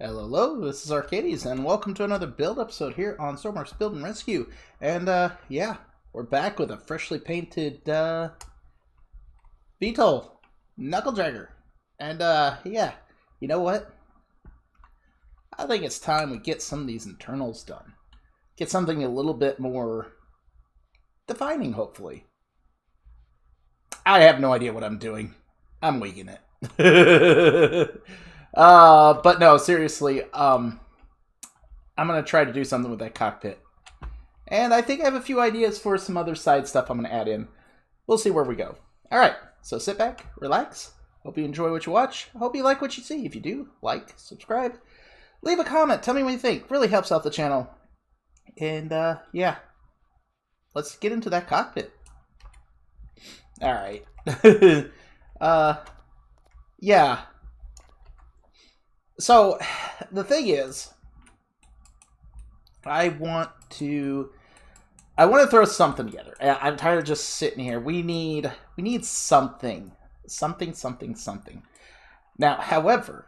Hello, hello, this is Arcades, and welcome to another build episode here on Stormworks Build and Rescue. And, yeah, we're back with a freshly painted, Beetle, Knuckle Dragger. And, yeah, you know what? I think it's time we get some of these internals done. Get something a little bit more defining, hopefully. I have no idea what I'm doing. I'm winging it. But no, seriously, I'm going to try to do something with that cockpit. And I think I have a few ideas for some other side stuff I'm going to add in. We'll see where we go. Alright, so sit back, relax. Hope you enjoy what you watch. Hope you like what you see. If you do, like, subscribe. Leave a comment. Tell me what you think. Really helps out the channel. And, yeah. Let's get into that cockpit. Alright. Yeah. So, the thing is, I want to throw something together. I'm tired of just sitting here. We need something. Something. Now, however,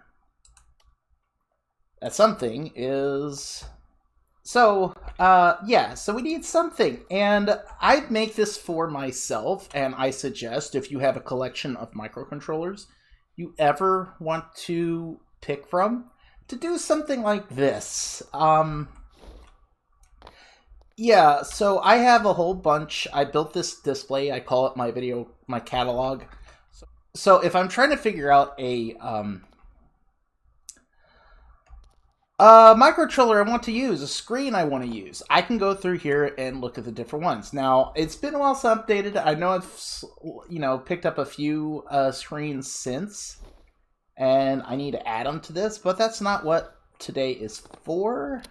that something is... So, yeah, so we need something. And I'd make this for myself, and I suggest if you have a collection of microcontrollers you ever want to pick from, to do something like this. Yeah, so I have a whole bunch. I built this display. I call it my catalog. So if I'm trying to figure out a microcontroller I want to use, a screen I want to use, I can go through here and look at the different ones. Now, it's been a while since I updated. I know I've, picked up a few screens since, and I need to add them to this, but that's not what today is for,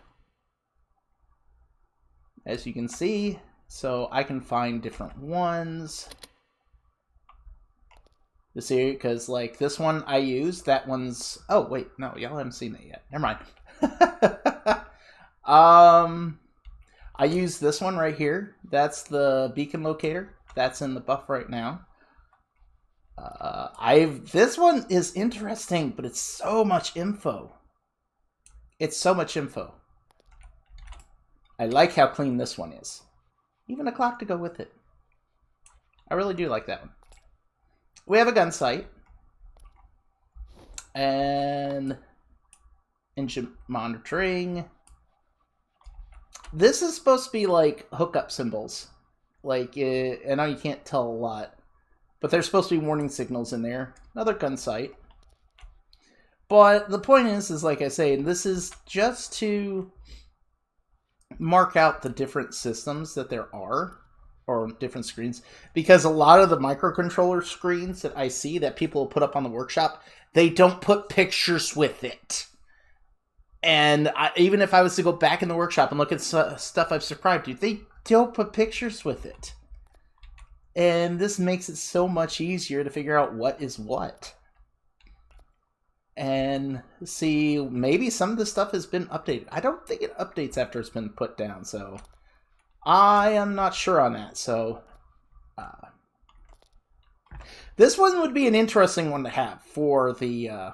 as you can see. So I can find different ones to see, because like this one I use, that one's, oh wait, no, y'all haven't seen that yet. Never mind. I use this one right here. That's the beacon locator. That's in the buff right now. This one is interesting, but it's so much info. It's so much info. I like how clean this one is. Even a clock to go with it. I really do like that one. We have a gun sight. And engine monitoring. This is supposed to be like hookup symbols. Like, I know you can't tell a lot, but there's supposed to be warning signals in there. Another gun sight. But the point is like I say, this is just to mark out the different systems that there are, or different screens. Because a lot of the microcontroller screens that I see that people put up on the workshop, they don't put pictures with it. And even if I was to go back in the workshop and look at stuff I've subscribed to, they don't put pictures with it. And this makes it so much easier to figure out what is what. And see, maybe some of this stuff has been updated. I don't think it updates after it's been put down, so I am not sure on that. So this one would be an interesting one to have for the...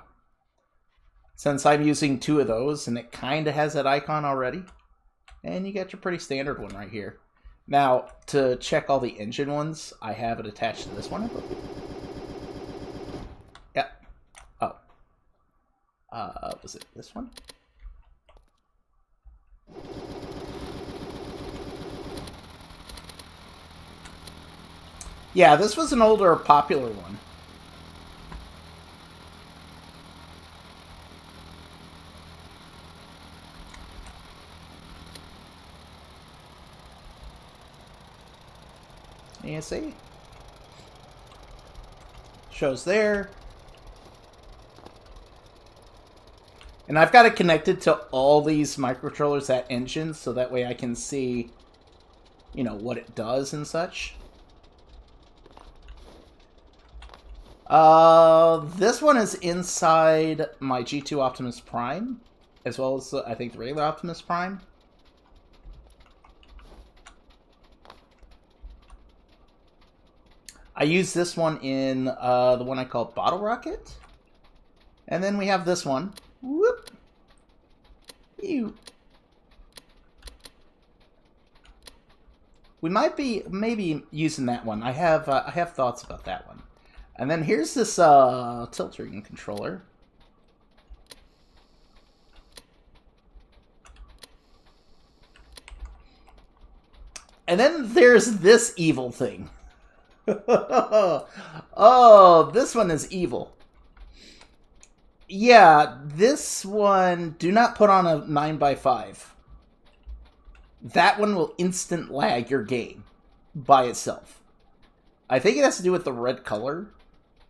since I'm using two of those, and it kind of has that icon already. And you got your pretty standard one right here. Now, to check all the engine ones, I have it attached to this one. Yep. Oh. Was it this one? Yeah, this was an older, popular one. You see? Shows there. And I've got it connected to all these microcontrollers, that engine, so that way I can see, what it does and such. This one is inside my G2 Optimus Prime, as well as, I think, the regular Optimus Prime. I use this one in the one I call Bottle Rocket. And then we have this one. Whoop. You. We might be maybe using that one. I have thoughts about that one. And then here's this tilt ring controller. And then there's this evil thing. Oh, this one is evil. Yeah, this one, do not put on a 9x5. That one will instant lag your game by itself. I think it has to do with the red color,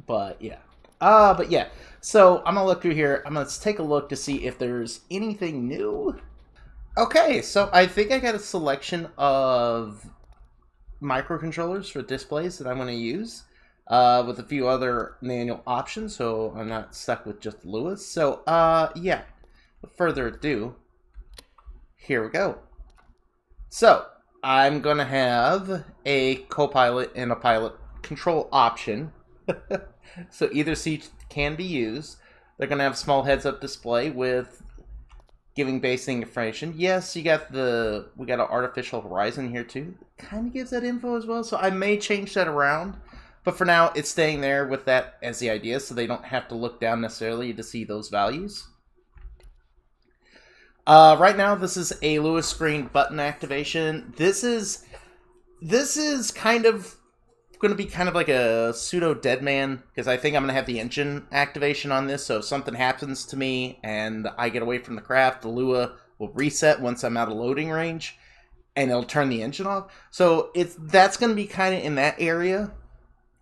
but yeah. But yeah, so I'm going to look through here. I'm going to take a look to see if there's anything new. Okay, so I think I got a selection of microcontrollers for displays that I'm going to use with a few other manual options, so I'm not stuck with just Lewis. So, yeah, without further ado, here we go. So, I'm going to have a co-pilot and a pilot control option. So either seat can be used. They're going to have small heads-up display with giving basic information. Yes, we got an artificial horizon here too. Kind of gives that info as well, so I may change that around. But for now, it's staying there with that as the idea, so they don't have to look down necessarily to see those values. Right now, this is a Lewis screen button activation. This is kind of going to be kind of like a pseudo deadman, because I think I'm going to have the engine activation on this, so if something happens to me and I get away from the craft, the Lua will reset once I'm out of loading range, and it'll turn the engine off. So that's going to be kind of in that area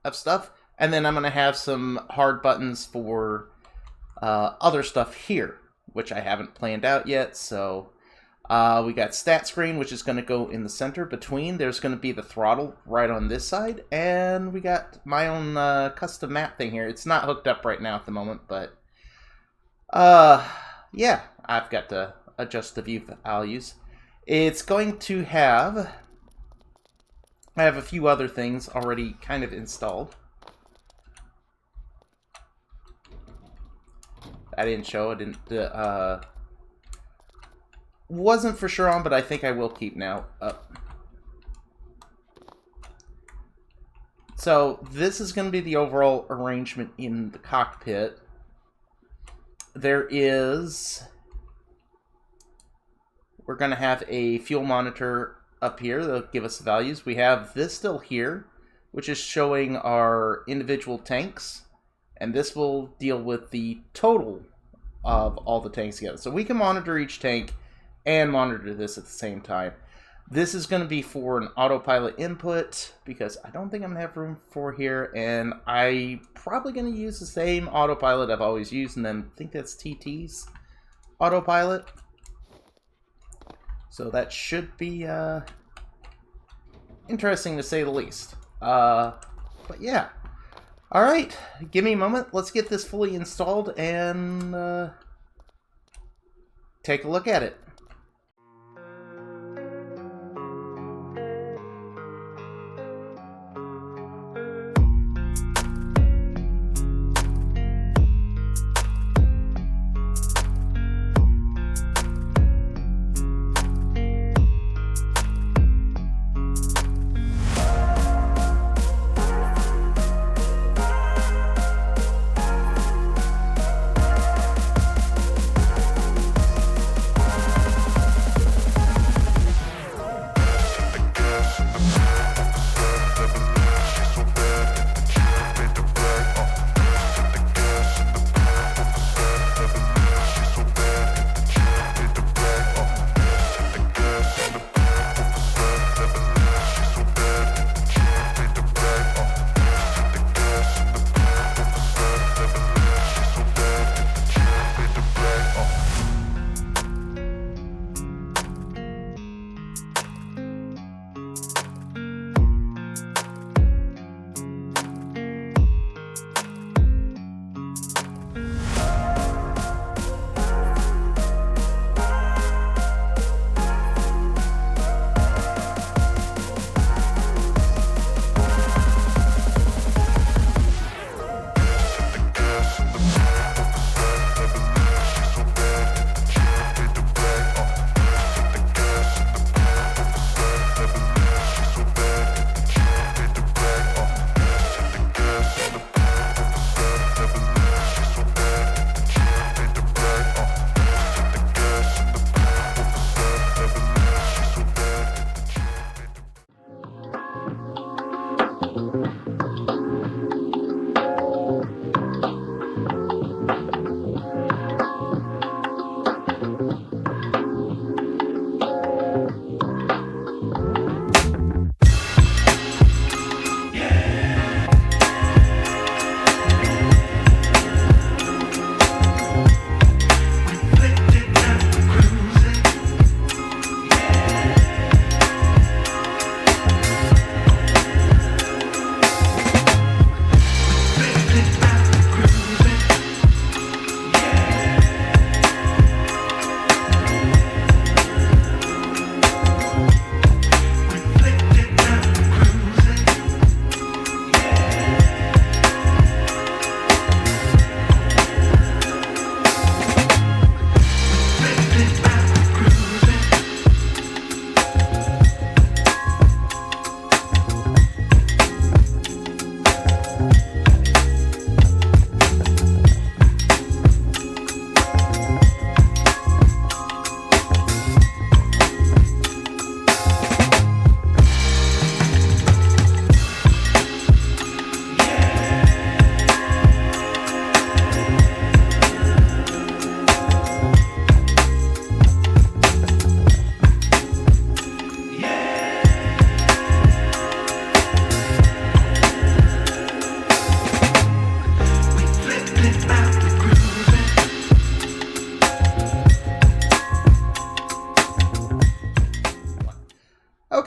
of stuff, and then I'm going to have some hard buttons for other stuff here, which I haven't planned out yet. So we got stat screen, which is going to go in the center between. There's going to be the throttle right on this side, and we got my own custom map thing here. It's not hooked up right now at the moment, but yeah, I've got to adjust the view values. It's going to have, I have a few other things already kind of installed. I didn't show, I didn't, wasn't for sure on, but I think I will keep now up. So this is going to be the overall arrangement in the cockpit. We're going to have a fuel monitor up here that'll give us the values. We have this still here, which is showing our individual tanks, and this will deal with the total of all the tanks together. So we can monitor each tank and monitor this at the same time. This is going to be for an autopilot input, because I don't think I'm going to have room for here, and I'm probably going to use the same autopilot I've always used, and then I think that's TT's autopilot. So that should be interesting to say the least. But yeah. Alright, give me a moment. Let's get this fully installed and take a look at it.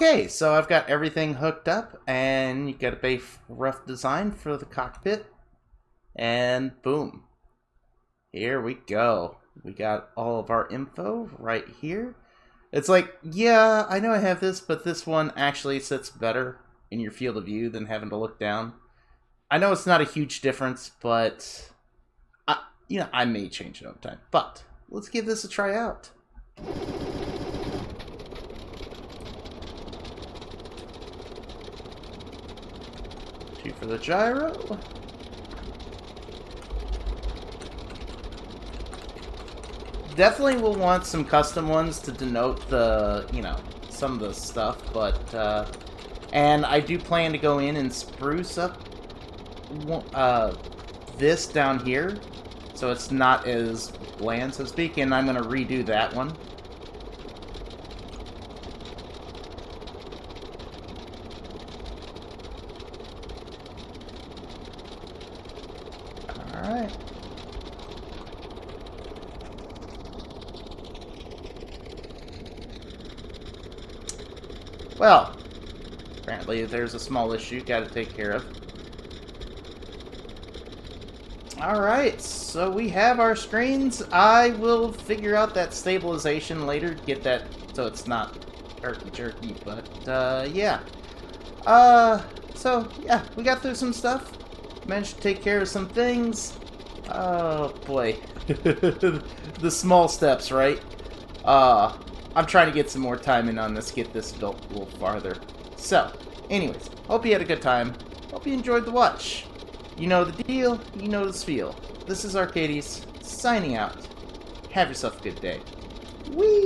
Okay, so I've got everything hooked up, and you got a base rough design for the cockpit, and boom. Here we go. We got all of our info right here. It's like, yeah, I know I have this, but this one actually sits better in your field of view than having to look down. I know it's not a huge difference, but I may change it over time. But let's give this a try out. Two for the gyro. Definitely will want some custom ones to denote the, some of the stuff, but, and I do plan to go in and spruce up this down here, so it's not as bland, so to speak, and I'm going to redo that one. Alright. Well, apparently there's a small issue got to take care of. Alright, so we have our screens. I will figure out that stabilization later, get that so it's not herky-jerky, but, yeah. So, yeah, we got through some stuff. Managed to take care of some things. Oh, boy. The small steps, right? I'm trying to get some more time in on this, get this built a little farther. So, anyways, hope you had a good time. Hope you enjoyed the watch. You know the deal, you know the spiel. This is Arcades, signing out. Have yourself a good day. Whee!